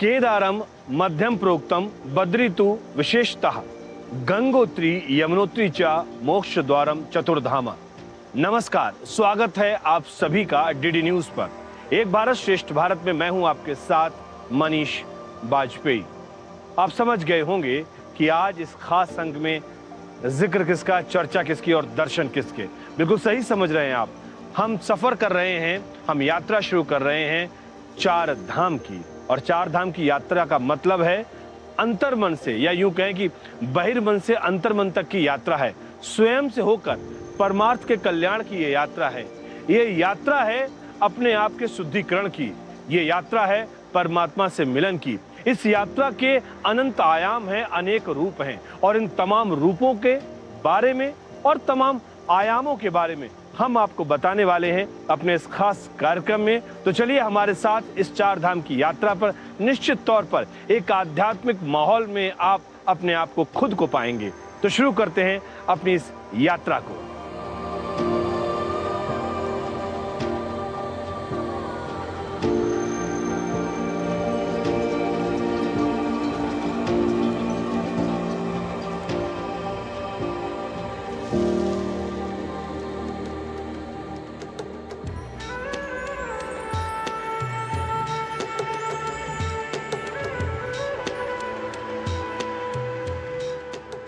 केदारम मध्यम प्रोक्तम बद्री तु विशेषतः गंगोत्री यमुनोत्री च मोक्ष द्वारम चतुर्धाम। नमस्कार, स्वागत है आप सभी का डीडी न्यूज पर। एक भारत श्रेष्ठ भारत में मैं हूं आपके साथ मनीष वाजपेयी। आप समझ गए होंगे कि आज इस खास अंक में जिक्र किसका, चर्चा किसकी और दर्शन किसके। बिल्कुल सही समझ रहे हैं आप। हम सफर कर रहे हैं, हम यात्रा शुरू कर रहे हैं चार धाम की। और चार धाम की यात्रा का मतलब है अंतर्मन से, या यूं कहें कि बहिर्मन से अंतर्मन तक की यात्रा है। स्वयं से होकर परमार्थ के कल्याण की ये यात्रा है। ये यात्रा है अपने आप के शुद्धिकरण की। ये यात्रा है परमात्मा से मिलन की। इस यात्रा के अनंत आयाम हैं, अनेक रूप हैं, और इन तमाम रूपों के बारे में और तमाम आयामों के बारे में हम आपको बताने वाले हैं अपने इस खास कार्यक्रम में। तो चलिए हमारे साथ इस चार धाम की यात्रा पर निश्चित तौर पर एक आध्यात्मिक माहौल में आप अपने आप को खुद को पाएंगे। तो शुरू करते हैं अपनी इस यात्रा को।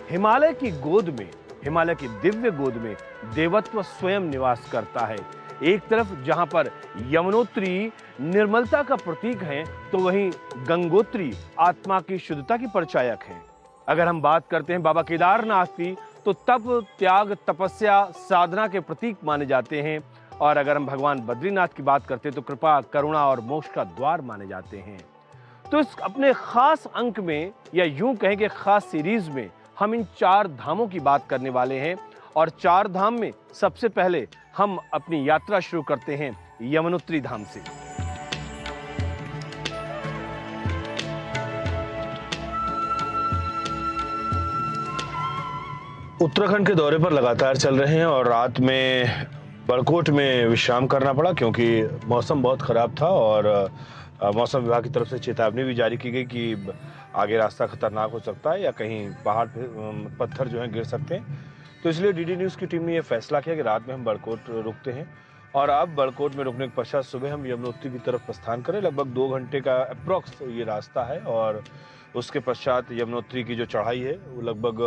हिमालय की गोद में, हिमालय की दिव्य गोद में देवत्व स्वयं निवास करता है। एक तरफ जहां पर यमुनोत्री निर्मलता का प्रतीक है, तो वहीं गंगोत्री आत्मा की शुद्धता की परिचायक है। अगर हम बात करते हैं बाबा केदारनाथ की, तो तप, त्याग, तपस्या, साधना के प्रतीक माने जाते हैं। और अगर हम भगवान बद्रीनाथ की बात करते हैं, तो कृपा, करुणा और मोक्ष का द्वार माने जाते हैं। तो इस अपने खास अंक में, या यूं कहें कि खास सीरीज में, हम इन चार धामों की बात करने वाले हैं। और चार धाम में सबसे पहले हम अपनी यात्रा शुरू करते हैं यमुनोत्री धाम से। उत्तराखंड के दौरे पर लगातार चल रहे हैं और रात में बड़कोट में विश्राम करना पड़ा, क्योंकि मौसम बहुत खराब था और मौसम विभाग की तरफ से चेतावनी भी जारी की गई कि आगे रास्ता खतरनाक हो सकता है या कहीं पहाड़ पे पत्थर जो हैं गिर सकते हैं। तो इसलिए डीडी न्यूज़ की टीम ने यह फैसला किया कि रात में हम बड़कोट रुकते हैं। और अब बड़कोट में रुकने के पश्चात सुबह हम यमुनोत्री की तरफ प्रस्थान करें। लगभग 2 घंटे का अप्रॉक्स ये रास्ता है। और उसके पश्चात यमुनोत्री की जो चढ़ाई है वो लगभग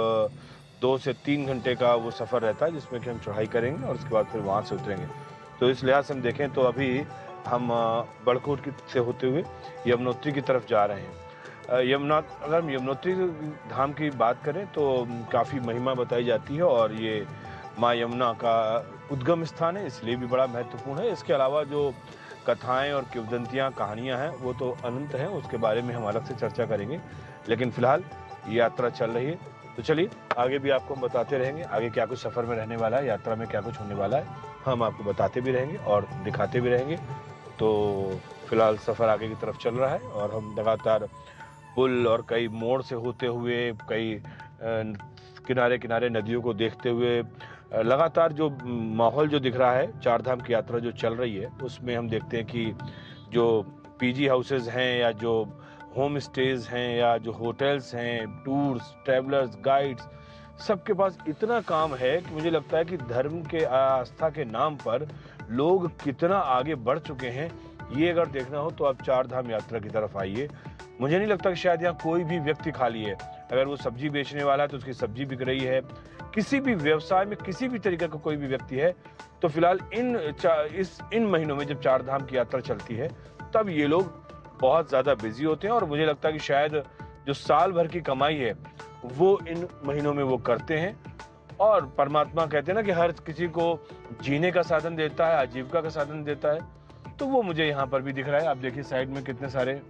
2 से 3 घंटे का वो सफ़र रहता है, जिसमें कि हम चढ़ाई करेंगे और उसके बाद फिर वहाँ से उतरेंगे। तो इस लिहाज से हम देखें तो अभी हम बड़कोट से होते हुए यमुनोत्री की तरफ जा रहे हैं। अगर हम यमुनोत्री धाम की बात करें तो काफ़ी महिमा बताई जाती है और ये माँ यमुना का उद्गम स्थान है, इसलिए भी बड़ा महत्वपूर्ण है। इसके अलावा जो कथाएं और किंवदंतियाँ, कहानियाँ हैं वो तो अनंत हैं, उसके बारे में हम अलग से चर्चा करेंगे। लेकिन फिलहाल ये यात्रा चल रही है, तो चलिए आगे भी आपको हम बताते रहेंगे आगे क्या कुछ सफ़र में रहने वाला है, यात्रा में क्या कुछ होने वाला है, हम आपको बताते भी रहेंगे और दिखाते भी रहेंगे। तो फिलहाल सफ़र आगे की तरफ चल रहा है और हम लगातार पुल और कई मोड़ से होते हुए, कई किनारे किनारे नदियों को देखते हुए लगातार जो माहौल जो दिख रहा है, चार धाम की यात्रा जो चल रही है, उसमें हम देखते हैं कि जो पीजी हाउसेज हैं या जो होम स्टेज हैं या जो होटल्स हैं, टूर्स, ट्रैवलर्स, गाइड्स, सबके पास इतना काम है कि मुझे लगता है कि धर्म के, आस्था के नाम पर लोग कितना आगे बढ़ चुके हैं। ये अगर देखना हो तो आप चार धाम यात्रा की तरफ आइए। मुझे नहीं लगता कि शायद यहाँ कोई भी व्यक्ति खाली है। अगर वो सब्जी बेचने वाला है तो उसकी सब्जी बिक रही है। किसी भी व्यवसाय में किसी भी तरीके का कोई भी व्यक्ति है, तो फिलहाल इन महीनों में जब चार धाम की यात्रा चलती है, तब ये लोग बहुत ज़्यादा बिजी होते हैं। और मुझे लगता है कि शायद जो साल भर की कमाई है वो इन महीनों में वो करते हैं। और परमात्मा कहते हैं ना कि हर किसी को जीने का साधन देता है, आजीविका का साधन देता है। तो वो मुझे यहाँ पर भी दिख रहा है। आप देखिए साइड में कितने सारे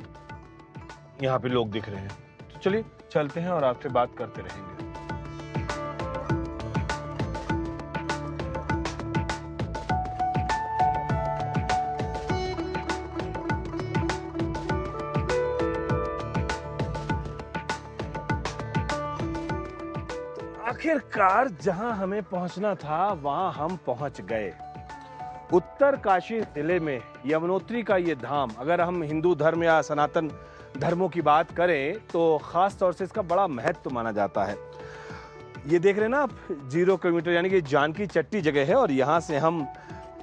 यहाँ पे लोग दिख रहे हैं। तो चलिए चलते हैं और आपसे बात करते रहेंगे। आखिरकार जहां हमें पहुंचना था वहां हम पहुंच गए। उत्तर काशी जिले में यमुनोत्री का ये धाम, अगर हम हिंदू धर्म या सनातन धर्मों की बात करें तो ख़ास तौर से इसका बड़ा महत्व माना जाता है। ये देख रहे हैं ना आप, 0 किलोमीटर यानी कि जानकी चट्टी जगह है और यहाँ से हम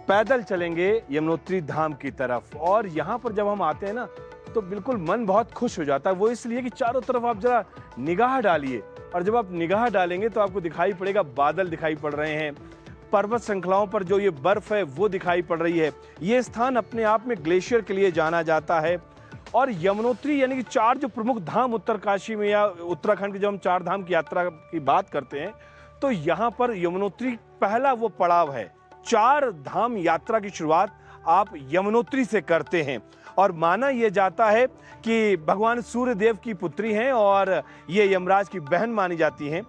पैदल चलेंगे यमुनोत्री धाम की तरफ। और यहाँ पर जब हम आते हैं ना तो बिल्कुल मन बहुत खुश हो जाता है। वो इसलिए कि चारों तरफ आप जरा निगाह डालिए, और जब आप निगाह डालेंगे तो आपको दिखाई पड़ेगा बादल दिखाई पड़ रहे हैं, पर्वत श्रृंखलाओं पर जो ये बर्फ है वो दिखाई पड़ रही है। ये स्थान अपने आप में ग्लेशियर के लिए जाना जाता है। और यमुनोत्री यानी कि 4 जो प्रमुख धाम उत्तरकाशी में या उत्तराखंड के जब हम 4 धाम की यात्रा की बात करते हैं तो यहाँ पर यमुनोत्री पहला वो पड़ाव है। 4 धाम यात्रा की शुरुआत आप यमुनोत्री से करते हैं। और माना यह जाता है कि भगवान सूर्य देव की पुत्री हैं और ये यमराज की बहन मानी जाती हैं।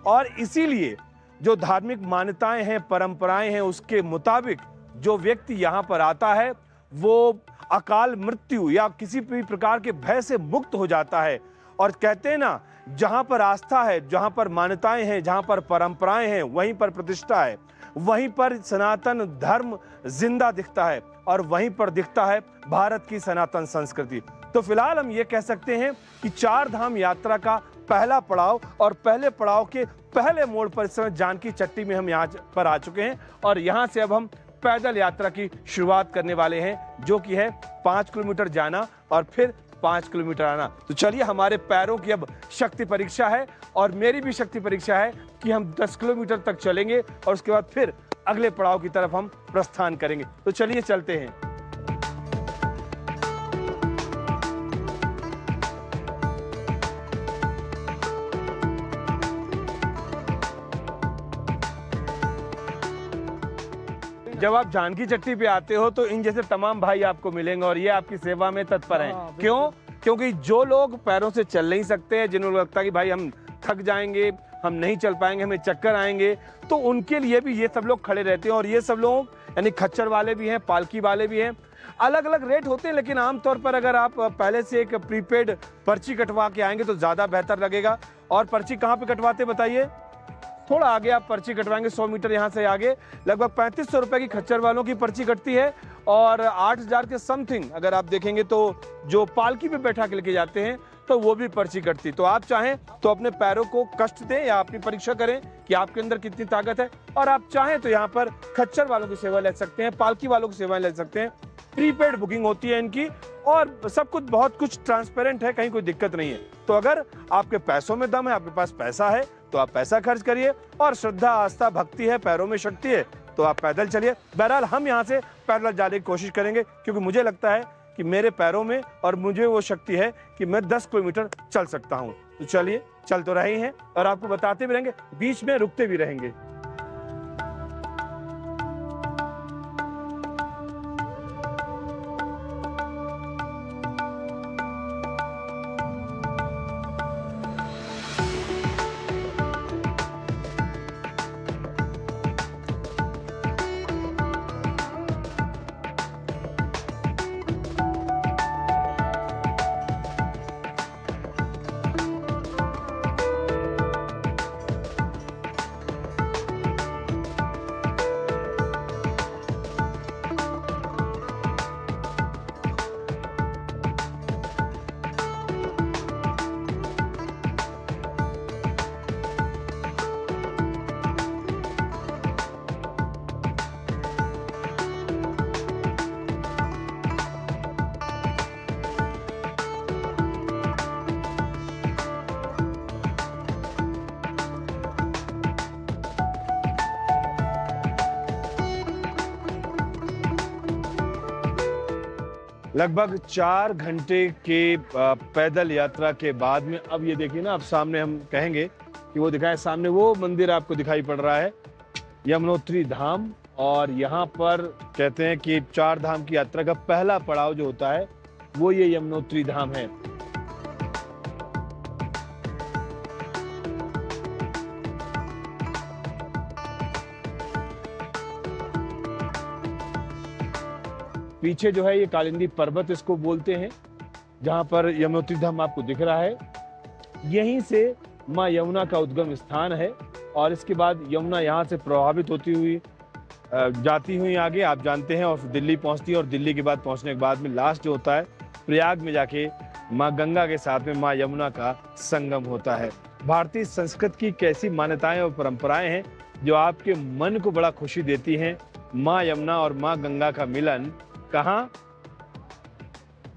और इसीलिए जो धार्मिक मान्यताएं हैं, परंपराएं हैं, उसके मुताबिक जो व्यक्ति यहाँ पर आता है वो अकाल मृत्यु या किसी भी प्रकार के भय से मुक्त हो जाता है। और कहते हैं ना, जहाँ पर आस्था है, जहाँ पर मान्यताएं हैं, जहाँ पर परंपराएं हैं, वहीं पर प्रतिष्ठा है, वहीं पर सनातन धर्म जिंदा दिखता है और वहीं पर दिखता है भारत की सनातन संस्कृति। तो फिलहाल हम ये कह सकते हैं कि 4 धाम यात्रा का पहला पड़ाव और पहले पड़ाव के पहले मोड़ पर इस समय जानकी चट्टी में हम यहाँ पर आ चुके हैं। और यहाँ से अब हम पैदल यात्रा की शुरुआत करने वाले हैं, जो कि है 5 किलोमीटर जाना और फिर 5 किलोमीटर आना। तो चलिए, हमारे पैरों की अब शक्ति परीक्षा है और मेरी भी शक्ति परीक्षा है कि हम 10 किलोमीटर तक चलेंगे और उसके बाद फिर अगले पड़ाव की तरफ हम प्रस्थान करेंगे। तो चलिए चलते हैं। जब आप जानकी चट्टी पे आते हो तो इन जैसे तमाम भाई आपको मिलेंगे और ये आपकी सेवा में तत्पर हैं। क्यों? क्योंकि जो लोग पैरों से चल नहीं सकते, जिन्हें लगता है कि भाई हम थक जाएंगे, हम नहीं चल पाएंगे, हमें चक्कर आएंगे, तो उनके लिए भी ये सब लोग खड़े रहते हैं। और ये सब लोग यानी खच्चर वाले भी हैं, पालकी वाले भी हैं। अलग अलग रेट होते हैं, लेकिन आमतौर पर अगर आप पहले से एक प्रीपेड पर्ची कटवा के आएंगे तो ज़्यादा बेहतर लगेगा। और पर्ची कहाँ पे कटवाते बताइए? थोड़ा आगे आप पर्ची कटवाएंगे, 100 मीटर यहाँ से आगे लगभग 3500 रुपए की खच्चर वालों की पर्ची कटती है। और 8000 के समथिंग अगर आप देखेंगे तो जो पालकी पे बैठा के लेके जाते हैं तो वो भी पर्ची कटती। तो आप चाहें तो अपने पैरों को कष्ट दें या अपनी परीक्षा करें कि आपके अंदर कितनी ताकत है। और आप चाहें तो यहाँ पर खच्चर वालों की सेवा ले सकते हैं, पालकी वालों की सेवा ले सकते हैं। प्रीपेड बुकिंग होती है इनकी और सब कुछ बहुत कुछ ट्रांसपेरेंट है, कहीं कोई दिक्कत नहीं है। तो अगर आपके पैसों में दम है, आपके पास पैसा है तो आप पैसा खर्च करिए, और श्रद्धा आस्था भक्ति है, पैरों में शक्ति है तो आप पैदल चलिए। बहरहाल हम यहाँ से पैदल जाने की कोशिश करेंगे क्योंकि मुझे लगता है कि मेरे पैरों में और मुझे वो शक्ति है कि मैं 10 किलोमीटर चल सकता हूँ। तो चलिए, चल तो रहे हैं और आपको बताते भी रहेंगे, बीच में रुकते भी रहेंगे। लगभग 4 घंटे के पैदल यात्रा के बाद में अब ये देखिए ना, अब सामने हम कहेंगे कि वो दिखाए, सामने वो मंदिर आपको दिखाई पड़ रहा है, यमुनोत्री धाम। और यहाँ पर कहते हैं कि 4 धाम की यात्रा का पहला पड़ाव जो होता है वो ये यमुनोत्री धाम है। पीछे जो है ये कालिंदी पर्वत इसको बोलते हैं, जहां पर यमुनोत्री धाम आपको दिख रहा है। यहीं से माँ यमुना का उद्गम स्थान है और इसके बाद यमुना यहाँ से प्रभावित होती हुई जाती हुई आगे आप जानते हैं और दिल्ली पहुँचती है। और दिल्ली के बाद पहुँचने के बाद में लास्ट जो होता है प्रयाग में जाके माँ गंगा के साथ में माँ यमुना का संगम होता है। भारतीय संस्कृति की कैसी मान्यताएं और परंपराएं हैं जो आपके मन को बड़ा खुशी देती हैं। माँ यमुना और माँ गंगा का मिलन कहाँ?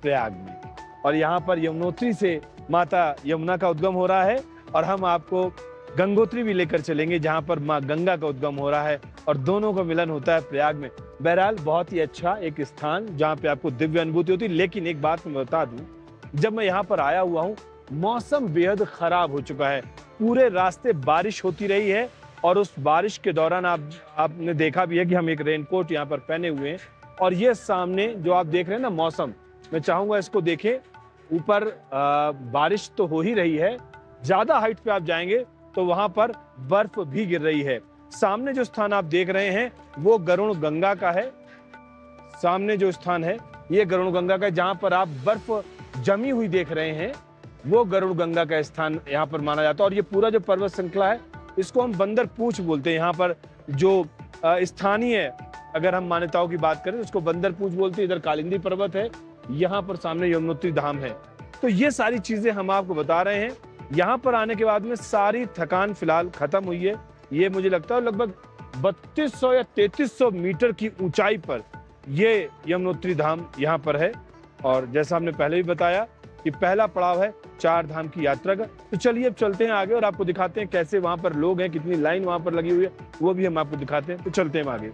प्रयाग में। और यहाँ पर यमुनोत्री से माता यमुना का उद्गम हो रहा है और हम आपको गंगोत्री भी लेकर चलेंगे जहाँ पर माँ गंगा का उद्गम हो रहा है और दोनों का मिलन होता है प्रयाग में। बहरहाल बहुत ही अच्छा एक स्थान जहाँ पे आपको दिव्य अनुभूति होती है। लेकिन एक बात मैं बता दूं, जब मैं यहाँ पर आया हुआ हूँ मौसम बेहद खराब हो चुका है। पूरे रास्ते बारिश होती रही है और उस बारिश के दौरान आपने देखा भी है कि हम एक रेनकोट यहाँ पर पहने हुए हैं और ये सामने जो आप देख रहे हैं ना मौसम, मैं चाहूंगा इसको देखें। ऊपर बारिश तो हो ही रही है, ज्यादा हाइट पे आप जाएंगे तो वहां पर बर्फ भी गिर रही है। सामने जो स्थान आप देख रहे हैं वो गरुड़ गंगा का है। सामने जो स्थान है ये गरुड़ गंगा का है, जहां पर आप बर्फ जमी हुई देख रहे हैं वो गरुड़ गंगा का स्थान यहाँ पर माना जाता है। और ये पूरा जो पर्वत श्रृंखला है इसको हम बंदर पूंछ बोलते हैं। यहाँ पर जो स्थानीय अगर हम मान्यताओं की बात करें तो उसको बंदर पूंछ बोलते हैं। इधर कालिंदी पर्वत है, यहाँ पर सामने यमुनोत्री धाम है। तो ये सारी चीजें हम आपको बता रहे हैं। यहाँ पर आने के बाद में सारी थकान फिलहाल खत्म हुई है। ये मुझे लगता है लगभग 3200 या 3300 मीटर की ऊंचाई पर ये यमुनोत्री धाम यहाँ पर है। और जैसा हमने पहले भी बताया कि पहला पड़ाव है 4 धाम की यात्रा का। तो चलिए अब चलते हैं आगे और आपको दिखाते हैं कैसे वहां पर लोग हैं, कितनी लाइन वहां पर लगी हुई है, वो भी हम आपको दिखाते हैं। तो चलते हैं आगे।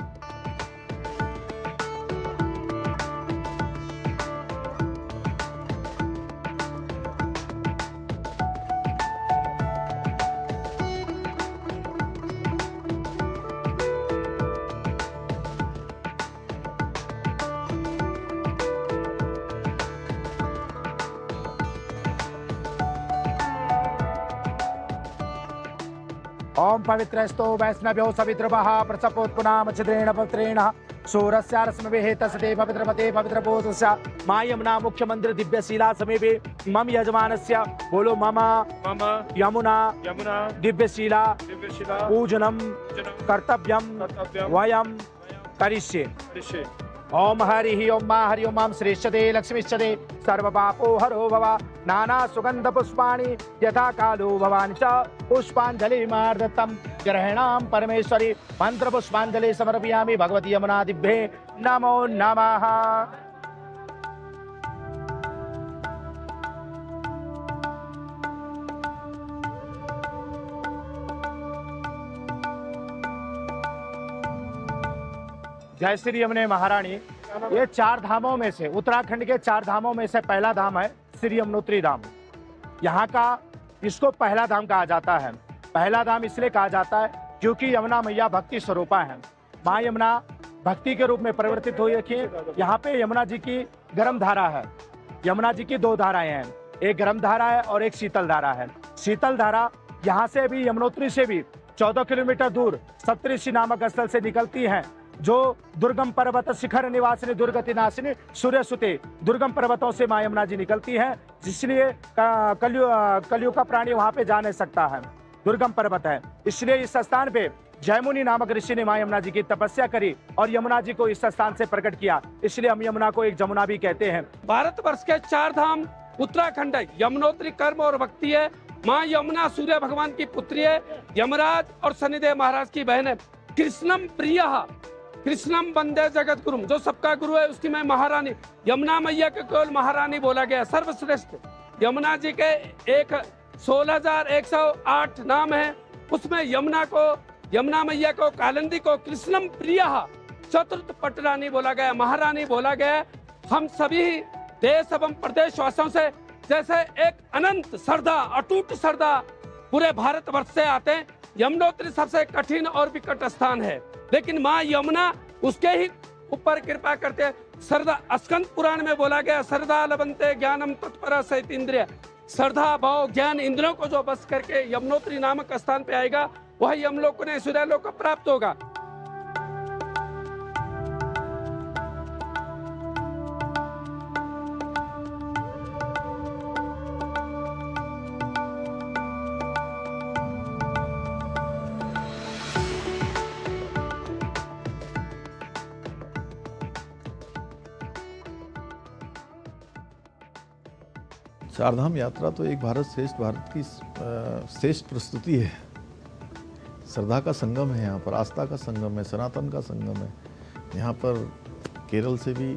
ओम पवित्रस्तो वैष्णव्यो सवितृभः प्रसपोत्पुनामच्छिद्रेण पवित्रेण सूरस्यारस्मभिः तस्ते पवित्रपते पवित्रपोतस्य माँ यमुना मुख्य मंदिर दिव्य शिला समीपे मम यजमानस्य बोलो मम यमुना दिव्य शिला पूजनम कर्तव्यम वयम करिष्ये। ओम हरि ओम मा हरि ओम श्रेष्ठते लक्ष्मीश्चते सर्वपापो हरो भव नाना सुगंध पुष्पाणि यथा कालो भवानि च पुष्पांजलि मार्दत्तम ग्रहणाम परमेश्वरी मंत्र पुष्पांजलि समर्पयामि भगवती यमुना दिव्ये नमो नमः। जय श्री यमुने महारानी। ये 4 धामों में से उत्तराखंड के 4 धामों में से पहला धाम है श्री यमुनोत्री धाम। यहाँ का इसको पहला धाम कहा जाता है। पहला धाम इसलिए कहा जाता है क्योंकि यमुना मैया भक्ति स्वरूपा है। माँ यमुना भक्ति के रूप में परिवर्तित हुई है। यहाँ पे यमुना जी की गर्म धारा है। यमुना जी की 2 धाराएं हैं, एक गर्म धारा है और एक शीतल धारा है। शीतल धारा यहाँ से भी यमुनोत्री से भी 14 किलोमीटर दूर सप्तऋषि नामक स्थल से निकलती है, जो दुर्गम पर्वत शिखर निवासिनी दुर्गति नाशिनी सूर्य सुते दुर्गम पर्वतों से माँ यमुना जी निकलती है, जिसलिए कलयुग का प्राणी वहां पे जा नहीं सकता है। दुर्गम पर्वत है, इसलिए इस स्थान पे जयमुनि नामक ऋषि ने माँ यमुना जी की तपस्या करी और यमुना जी को इस स्थान से प्रकट किया, इसलिए हम यमुना को एक जमुना भी कहते हैं। भारतवर्ष के 4 धाम उत्तराखंड है। यमुनोत्री कर्म और भक्ति है। माँ यमुना सूर्य भगवान की पुत्री है, यमराज और शनिदेव महाराज की बहन है। कृष्णम प्रिय कृष्णम वंदे जगत गुरु, जो सबका गुरु है उसकी मैं महारानी। यमुना मैया के केवल महारानी बोला गया, सर्वश्रेष्ठ। यमुना जी के 16,108 नाम है, उसमें यमुना मैया को कालिंदी को कृष्णम प्रिय चतुर्थ पटरानी बोला गया, महारानी बोला गया। हम सभी देश एवं प्रदेश वासियों से जैसे एक अनंत श्रद्धा, अटूट श्रद्धा पूरे भारतवर्ष से आते हैं। यमुनोत्री सबसे कठिन और विकट स्थान है, लेकिन माँ यमुना उसके ही ऊपर कृपा करते हैं। श्रद्धा स्कंद पुराण में बोला गया, श्रद्धा लभन्ते ज्ञानम तत्परा सहित इंद्रिय। श्रद्धा भाव ज्ञान इंद्रियों को जो बस करके यमुनोत्री नामक स्थान पे आएगा वह यमलोक ने सूर्यलोक को प्राप्त होगा। चारधाम यात्रा तो एक भारत श्रेष्ठ भारत की श्रेष्ठ प्रस्तुति है। श्रद्धा का संगम है, यहाँ पर आस्था का संगम है, सनातन का संगम है। यहाँ पर केरल से भी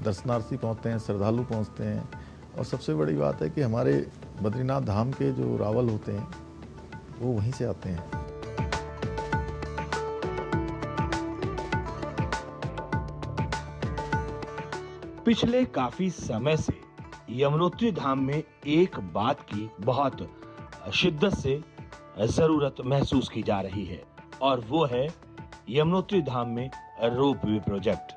दर्शनार्थी पहुँचते हैं, श्रद्धालु पहुँचते हैं। और सबसे बड़ी बात है कि हमारे बद्रीनाथ धाम के जो रावल होते हैं वो वहीं से आते हैं। पिछले काफी समय से यमुनोत्री धाम में एक बात की बहुत शिद्दत से जरूरत महसूस की जा रही है और वो है यमुनोत्री धाम में रोप वे प्रोजेक्ट।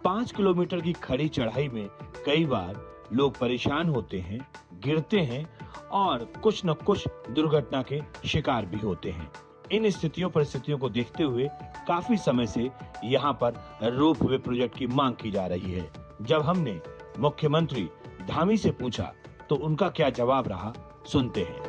5 किलोमीटर की खड़ी चढ़ाई में कई बार लोग परेशान होते हैं, गिरते हैं और कुछ न कुछ दुर्घटना के शिकार भी होते हैं। इन स्थितियों परिस्थितियों को देखते हुए काफी समय से यहाँ पर रोप वे प्रोजेक्ट की मांग की जा रही है। जब हमने मुख्यमंत्री धामी से पूछा तो उनका क्या जवाब रहा, सुनते हैं।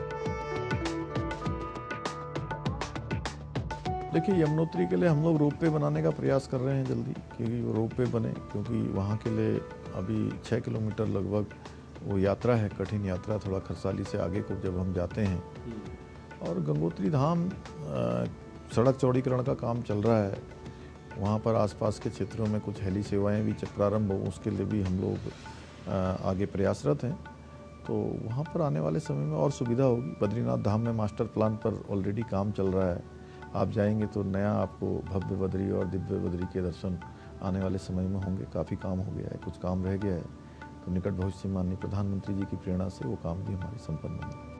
देखिए, यमुनोत्री के लिए हम लोग रोप वे बनाने का प्रयास कर रहे हैं जल्दी, क्योंकि वो रोप वे बने, क्योंकि वहाँ के लिए अभी 6 किलोमीटर लगभग वो यात्रा है, कठिन यात्रा, थोड़ा खरसाली से आगे को जब हम जाते हैं। और गंगोत्री धाम सड़क चौड़ीकरण का काम चल रहा है। वहाँ पर आसपास के क्षेत्रों में कुछ हेली सेवाएं भी प्रारंभ हो, उसके लिए भी हम लोग आगे प्रयासरत हैं। तो वहाँ पर आने वाले समय में और सुविधा होगी। बद्रीनाथ धाम में मास्टर प्लान पर ऑलरेडी काम चल रहा है। आप जाएंगे तो नया आपको भव्य बद्री और दिव्य बद्री के दर्शन आने वाले समय में होंगे। काफ़ी काम हो गया है, कुछ काम रह गया है, तो निकट भविष्य में माननीय प्रधानमंत्री जी की प्रेरणा से वो काम भी हमारे संपन्न होंगे।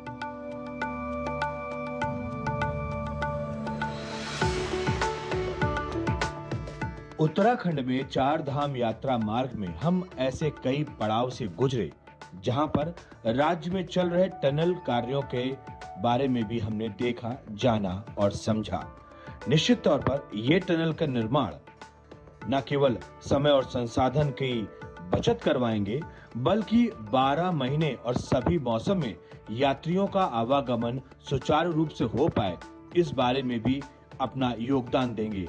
उत्तराखंड में चार धाम यात्रा मार्ग में हम ऐसे कई पड़ाव से गुजरे जहां पर राज्य में चल रहे टनल कार्यों के बारे में भी हमने देखा, जाना और समझा। निश्चित तौर पर यह टनल का निर्माण न केवल समय और संसाधन की बचत करवाएंगे, बल्कि 12 महीने और सभी मौसम में यात्रियों का आवागमन सुचारू रूप से हो पाए, इस बारे में भी अपना योगदान देंगे।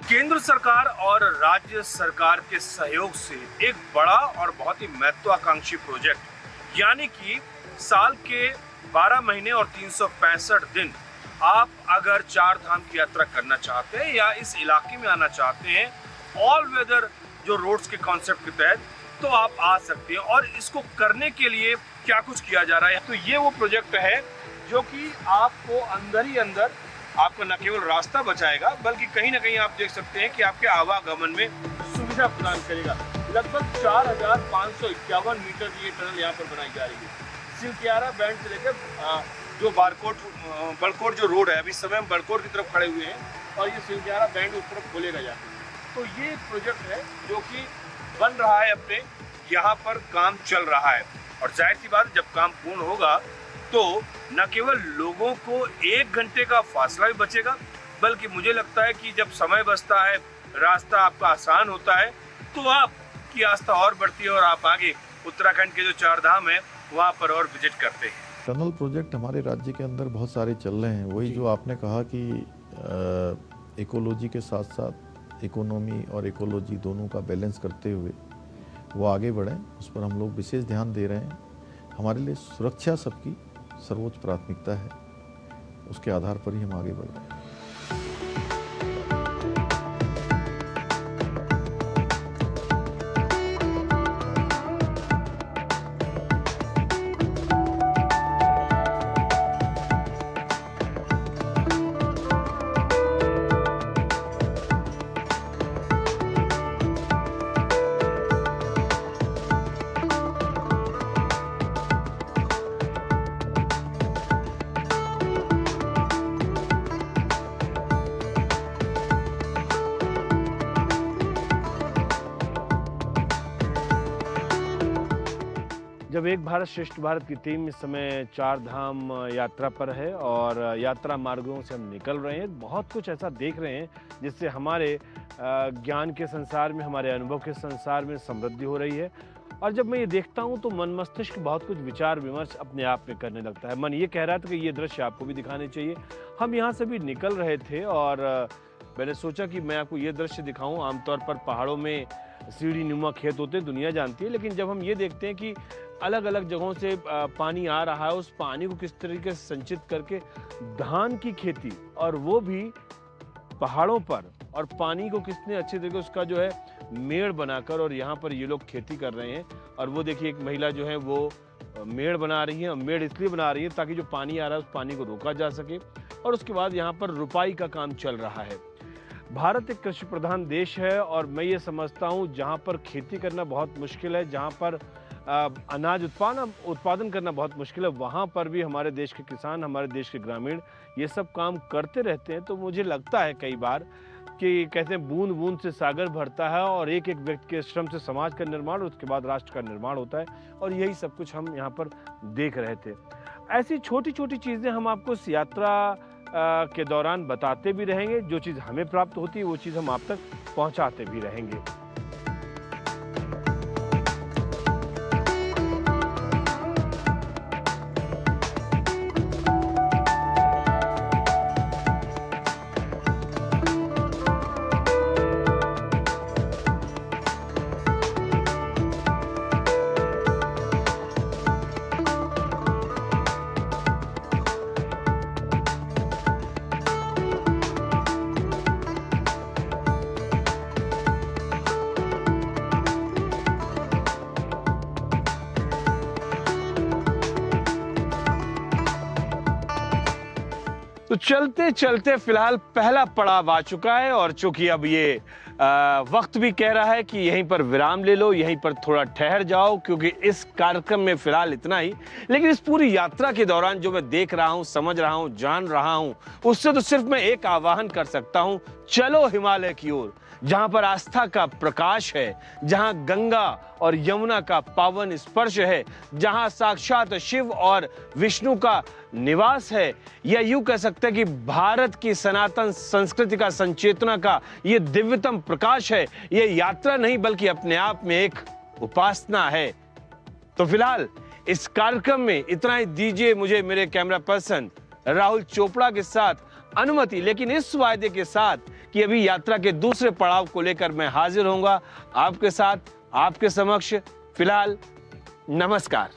केंद्र सरकार और राज्य सरकार के सहयोग से एक बड़ा और बहुत ही महत्वाकांक्षी प्रोजेक्ट, यानी कि साल के 12 महीने और 365 दिन आप अगर चार धाम की यात्रा करना चाहते हैं या इस इलाके में आना चाहते हैं, ऑल वेदर जो रोड्स के कॉन्सेप्ट के तहत, तो आप आ सकते हैं। और इसको करने के लिए क्या कुछ किया जा रहा है, तो ये वो प्रोजेक्ट है जो कि आपको अंदर ही अंदर आपको न केवल रास्ता बचाएगा, बल्कि कहीं ना कहीं आप देख सकते हैं कि आपके आवागमन में सुविधा प्रदान करेगा। लगभग 4551 मीटर की ये टनल यहाँ पर बनाई जा रही है। सिलकियारा बैंड से लेकर जो बड़कोट जो रोड है, अभी समय हम बड़कोट की तरफ खड़े हुए हैं और ये सिलकियारा बैंड उस तरफ खोलेगा जाके। तो ये प्रोजेक्ट है जो कि बन रहा है, अपने यहाँ पर काम चल रहा है। और जाहिर सी बात, जब काम पूर्ण होगा तो न केवल लोगों को 1 घंटे का फासला भी बचेगा, बल्कि मुझे लगता है कि जब समय बचता है, रास्ता आपका आसान होता है, तो आपकी आस्था और बढ़ती है और आप आगे उत्तराखंड के जो चार धाम है वहाँ पर और विजिट करते हैं। टनल प्रोजेक्ट हमारे राज्य के अंदर बहुत सारे चल रहे हैं। वही जो आपने कहा कि इकोलॉजी के साथ साथ इकोनॉमी और इकोलॉजी दोनों का बैलेंस करते हुए वो आगे बढ़ें, उस पर हम लोग विशेष ध्यान दे रहे हैं। हमारे लिए सुरक्षा सबकी सर्वोच्च प्राथमिकता है, उसके आधार पर ही हम आगे बढ़ रहे हैं। जब एक भारत श्रेष्ठ भारत की टीम इस समय चार धाम यात्रा पर है और यात्रा मार्गों से हम निकल रहे हैं, बहुत कुछ ऐसा देख रहे हैं जिससे हमारे ज्ञान के संसार में, हमारे अनुभव के संसार में समृद्धि हो रही है। और जब मैं ये देखता हूँ तो मन मस्तिष्क बहुत कुछ विचार विमर्श अपने आप में करने लगता है। मन ये कह रहा था कि ये दृश्य आपको भी दिखाने चाहिए। हम यहाँ से भी निकल रहे थे और मैंने सोचा कि मैं आपको ये दृश्य दिखाऊं। आमतौर पर पहाड़ों में सीढ़ी नुमा खेत होते हैं, दुनिया जानती है। लेकिन जब हम ये देखते हैं कि अलग अलग जगहों से पानी आ रहा है, उस पानी को किस तरीके से संचित करके धान की खेती, और वो भी पहाड़ों पर, और पानी को कितने अच्छे तरीके उसका जो है मेड़ बनाकर, और यहाँ पर ये लोग खेती कर रहे हैं। और वो देखिए एक महिला जो है वो मेड़ बना रही है, और मेड़ इसलिए बना रही है ताकि जो पानी आ रहा है उस पानी को रोका जा सके। और उसके बाद यहाँ पर रुपाई का काम चल रहा है। भारत एक कृषि प्रधान देश है, और मैं ये समझता हूँ जहाँ पर खेती करना बहुत मुश्किल है, जहाँ पर अनाज उत्पादन करना बहुत मुश्किल है, वहाँ पर भी हमारे देश के किसान, हमारे देश के ग्रामीण ये सब काम करते रहते हैं। तो मुझे लगता है कई बार कि कहते हैं बूंद बूंद से सागर भरता है, और एक एक व्यक्ति के श्रम से समाज का निर्माण, उसके बाद राष्ट्र का निर्माण होता है। और यही सब कुछ हम यहाँ पर देख रहे थे। ऐसी छोटी छोटी चीज़ें हम आपको इस यात्रा के दौरान बताते भी रहेंगे। जो चीज़ हमें प्राप्त होती है वो चीज़ हम आप तक पहुँचाते भी रहेंगे। तो चलते चलते फिलहाल पहला पड़ाव आ चुका है, और चूंकि अब ये वक्त भी कह रहा है कि यहीं पर विराम ले लो, यहीं पर थोड़ा ठहर जाओ, क्योंकि इस कार्यक्रम में फिलहाल इतना ही। लेकिन इस पूरी यात्रा के दौरान जो मैं देख रहा हूं, समझ रहा हूं, जान रहा हूं, उससे तो सिर्फ मैं एक आह्वान कर सकता हूं, चलो हिमालय की ओर, जहां पर आस्था का प्रकाश है, जहां गंगा और यमुना का पावन स्पर्श है, जहां साक्षात शिव और विष्णु का निवास है, या यूं कह सकते हैं कि भारत की सनातन संस्कृति का, संचेतना का ये दिव्यतम प्रकाश है। ये यात्रा नहीं बल्कि अपने आप में एक उपासना है। तो फिलहाल इस कार्यक्रम में इतना ही दीजिए मुझे मेरे कैमरा पर्सन राहुल चोपड़ा के साथ अनुमति, लेकिन इस वायदे के साथ कि अभी यात्रा के दूसरे पड़ाव को लेकर मैं हाजिर होऊंगा आपके साथ, आपके समक्ष। फिलहाल नमस्कार।